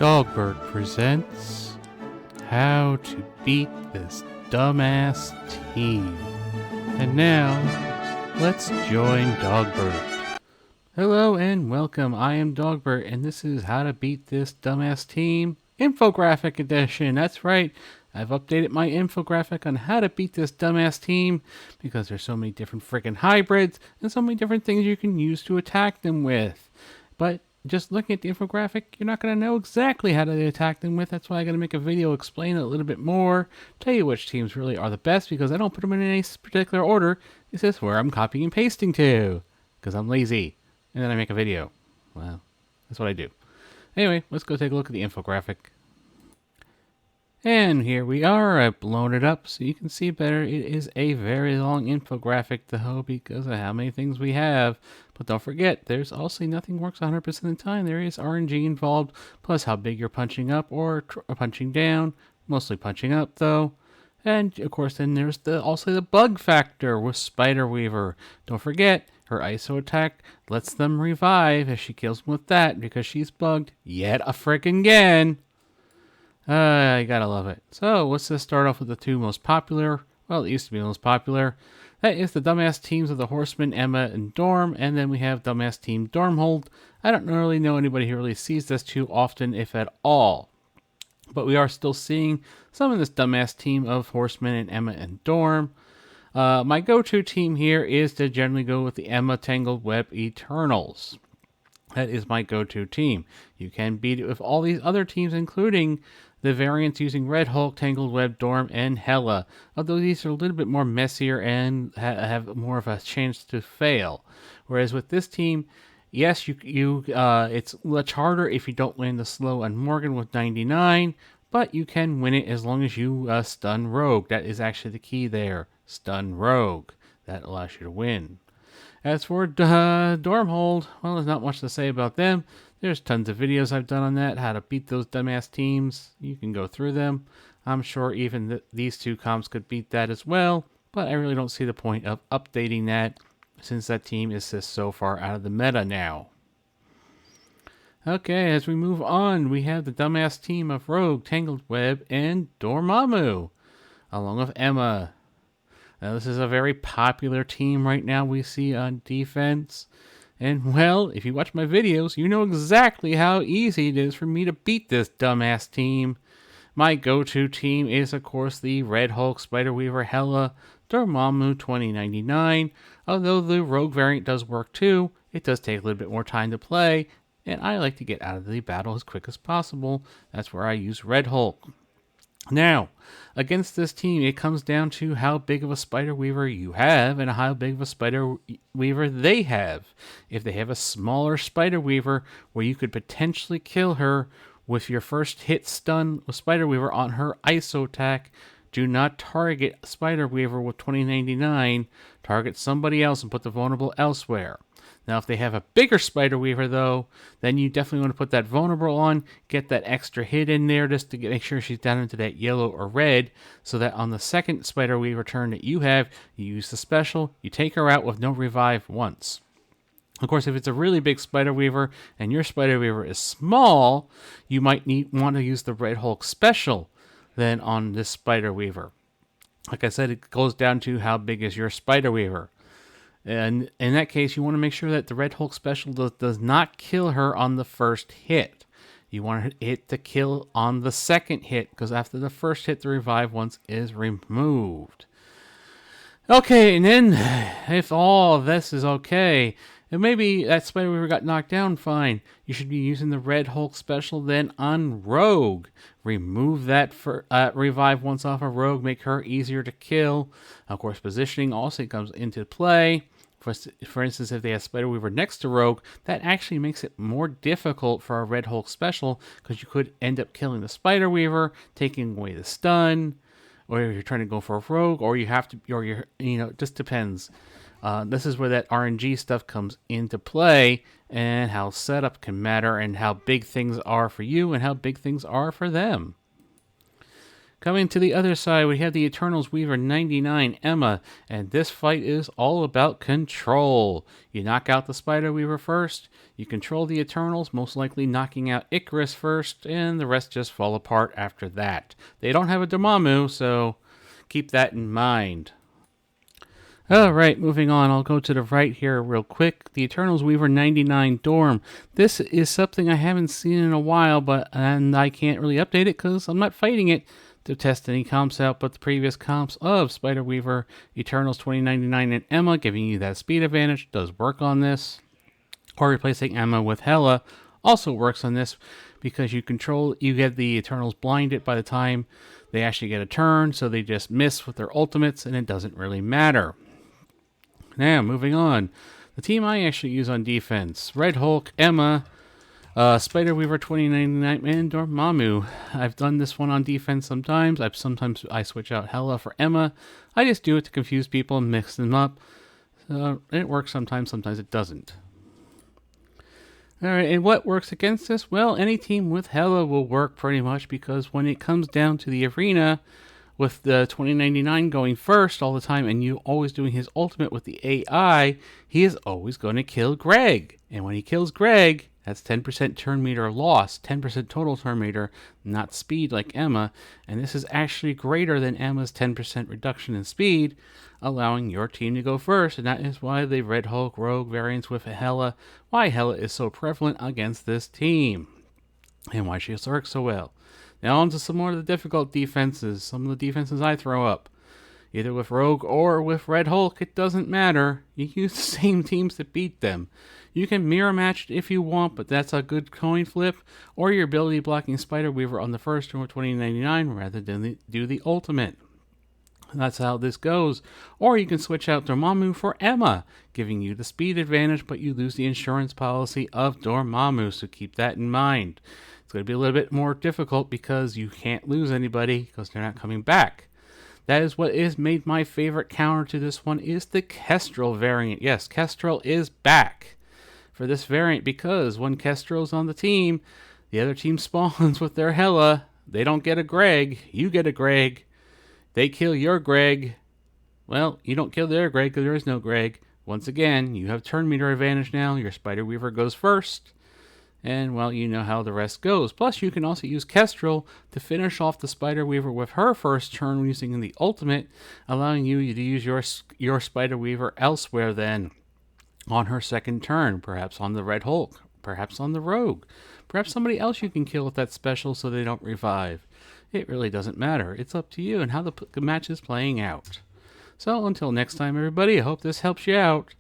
Dogbert presents How to Beat This Dumbass Team. And now, let's join Dogbert. Hello and welcome, I am Dogbert, and this is How to Beat This Dumbass Team Infographic Edition. That's right, I've updated my infographic on how to beat this dumbass team because there's so many different freaking hybrids and so many different things you can use to attack them with. But just looking at the infographic, you're not going to know exactly how to attack them with. That's why I got to make a video explain it a little bit more, tell you which teams really are the best, because I don't put them in any particular order. It's just where I'm copying and pasting to, because I'm lazy. And then I make a video. Well, that's what I do. Anyway, let's go take a look at the infographic. And here we are. I've blown it up so you can see better. It is a very long infographic though because of how many things we have. But don't forget, there's also nothing works 100% of the time. There is RNG involved, plus how big you're punching up or punching down. Mostly punching up though. And of course then there's also the bug factor with Spider Weaver. Don't forget, her ISO attack lets them revive if she kills them with that because she's bugged yet a frickin' again. You gotta love it. So let's just start off with the two most popular. Well, it used to be the most popular. That is the dumbass teams of the Horseman, Emma, and Dorm. And then we have dumbass team Dormhold. I don't really know anybody who really sees this too often, if at all. But we are still seeing some of this dumbass team of Horseman and Emma and Dorm. My go-to team here is to generally go with the Emma Tangled Web Eternals. That is my go-to team. You can beat it with all these other teams, including the variants using Red Hulk, Tangled Web, Dorm, and Hela. Although these are a little bit more messier and have more of a chance to fail. Whereas with this team, yes, it's much harder if you don't land the slow on Morgan with 99, but you can win it as long as you stun Rogue. That is actually the key there. Stun Rogue. That allows you to win. As for Dormhold, well, there's not much to say about them. There's tons of videos I've done on that, how to beat those dumbass teams. You can go through them. I'm sure even these two comps could beat that as well, but I really don't see the point of updating that since that team is just so far out of the meta now. Okay, as we move on, we have the dumbass team of Rogue, Tangled Web, and Dormammu, along with Emma. Now, this is a very popular team right now we see on defense. And, well, if you watch my videos, you know exactly how easy it is for me to beat this dumbass team. My go-to team is, of course, the Red Hulk, Spider Weaver, Hela, Dormammu 2099. Although the Rogue variant does work too, it does take a little bit more time to play. And I like to get out of the battle as quick as possible. That's where I use Red Hulk. Now, against this team, it comes down to how big of a Spider Weaver you have and how big of a Spider Weaver they have. If they have a smaller Spider Weaver where you could potentially kill her with your first hit stun with Spider Weaver on her ISO attack, do not target Spider Weaver with 2099. Target somebody else and put the vulnerable elsewhere. Now, if they have a bigger Spider Weaver, though, then you definitely want to put that vulnerable on, get that extra hit in there just to make sure she's down into that yellow or red, so that on the second Spider Weaver turn that you have, you use the special, you take her out with no revive once. Of course, if it's a really big Spider Weaver and your Spider Weaver is small, you might want to use the Red Hulk special then on this Spider Weaver. Like I said, it goes down to how big is your Spider Weaver. And in that case, you want to make sure that the Red Hulk special does not kill her on the first hit. You want it to kill on the second hit, because after the first hit, the revive once is removed. Okay, and then if all of this is okay, and maybe that Spider Weaver got knocked down, fine. You should be using the Red Hulk special then on Rogue. Remove that revive once off of Rogue, make her easier to kill. Of course, positioning also comes into play. For instance, if they have Spider Weaver next to Rogue, that actually makes it more difficult for a Red Hulk special, because you could end up killing the Spider Weaver, taking away the stun, or if you're trying to go for a Rogue, or you have to, or you're, it just depends. This is where that RNG stuff comes into play, and how setup can matter, and how big things are for you, and how big things are for them. Coming to the other side, we have the Eternals Weaver 99, Emma, and this fight is all about control. You knock out the Spider Weaver first, you control the Eternals, most likely knocking out Icarus first, and the rest just fall apart after that. They don't have a Dormammu, so keep that in mind. Alright, moving on. I'll go to the right here real quick. The Eternals Weaver 99 Dorm. This is something I haven't seen in a while, and I can't really update it because I'm not fighting it to test any comps out, but the previous comps of Spider Weaver, Eternals 2099, and Emma, giving you that speed advantage, does work on this. Or replacing Emma with Hela also works on this because you get the Eternals blinded by the time they actually get a turn, so they just miss with their ultimates, and it doesn't really matter. Now, moving on. The team I actually use on defense: Red Hulk, Emma, Spider Weaver 2099, and Dormammu. I've done this one on defense sometimes. Sometimes I switch out Hela for Emma. I just do it to confuse people and mix them up. It works sometimes, sometimes it doesn't. Alright, and what works against this? Well, any team with Hela will work pretty much, because when it comes down to the arena, with the 2099 going first all the time and you always doing his ultimate with the AI, he is always going to kill Greg. And when he kills Greg, that's 10% turn meter loss, 10% total turn meter, not speed like Emma. And this is actually greater than Emma's 10% reduction in speed, allowing your team to go first. And that is why the Red Hulk Rogue variants with Hela, why Hela is so prevalent against this team, and why she works so well. Now on to some more of the difficult defenses. Some of the defenses I throw up. Either with Rogue or with Red Hulk, it doesn't matter. You use the same teams to beat them. You can mirror match it if you want, but that's a good coin flip. Or your ability blocking Spider Weaver on the first turn with 2099 rather than do the ultimate. That's how this goes. Or you can switch out Dormammu for Emma, giving you the speed advantage, but you lose the insurance policy of Dormammu, so keep that in mind. It's going to be a little bit more difficult because you can't lose anybody because they're not coming back. That is what is made my favorite counter to this one is the Kestrel variant. Yes, Kestrel is back for this variant because when Kestrel's on the team, the other team spawns with their Hela. They don't get a Greg. You get a Greg. They kill your Greg. Well, you don't kill their Greg because there is no Greg. Once again, you have turn meter advantage now. Your Spider Weaver goes first. And, well, you know how the rest goes. Plus, you can also use Kestrel to finish off the Spider Weaver with her first turn using the ultimate, allowing you to use your Spider Weaver elsewhere then on her second turn. Perhaps on the Red Hulk. Perhaps on the Rogue. Perhaps somebody else you can kill with that special so they don't revive. It really doesn't matter. It's up to you and how the match is playing out. So, until next time, everybody, I hope this helps you out.